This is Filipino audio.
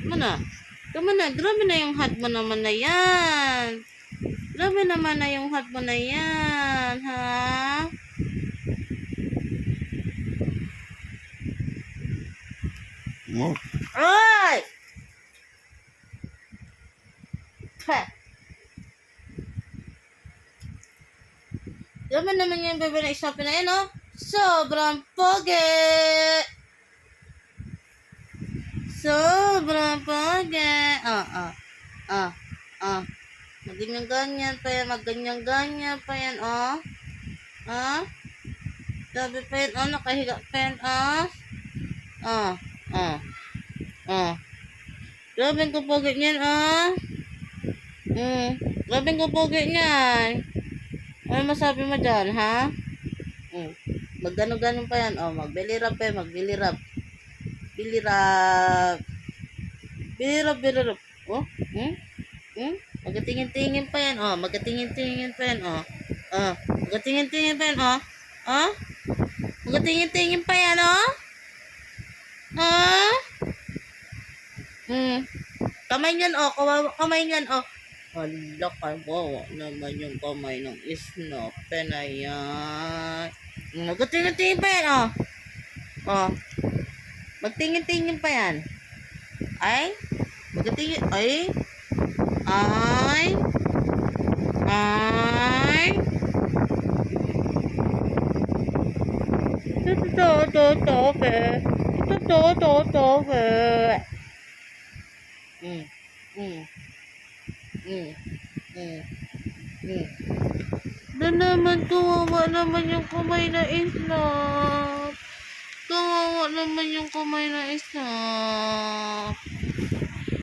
Tama na. Tama na. Grabe na yung hat mo naman na yan. Grabe naman na yung hat mo na yan. Ha? Mo. Ay! Ha! Grabe naman yung bebe na isapin na yan, oh. Sobrang pogi! Sobrang pogi! Magganyan-ganyan pa yan, magganyan-ganyan pa yan, oh. Sabi pa yan, oh, nakahiga pa yan, oh. Grabe ko pogi niyan, oh. Grabe ko pogi niyan. Ano masabi mo dyan, ha? Magano-ganon pa yan, oh. Magbilirap pa yan, magbilirap. Bilirap. Bilirap. Oh, Magatingin-tingin pa yan, oh. Magatingin-tingin pa yan, oh. Magatingin-tingin pa yan, oh. Magatingin-tingin pa yan, oh. Kamay niyan, oh. Kamay niyan, oh. Hala, kawawa naman yung kamay ng isnope na yan. Magatingin-tingin pa yan, oh. Magtingin-tingin pa yan. Ay. Magatingin. Ay. Na naman, kawawa naman yung kamay na isnope. Kawawa naman yung kamay na isnope.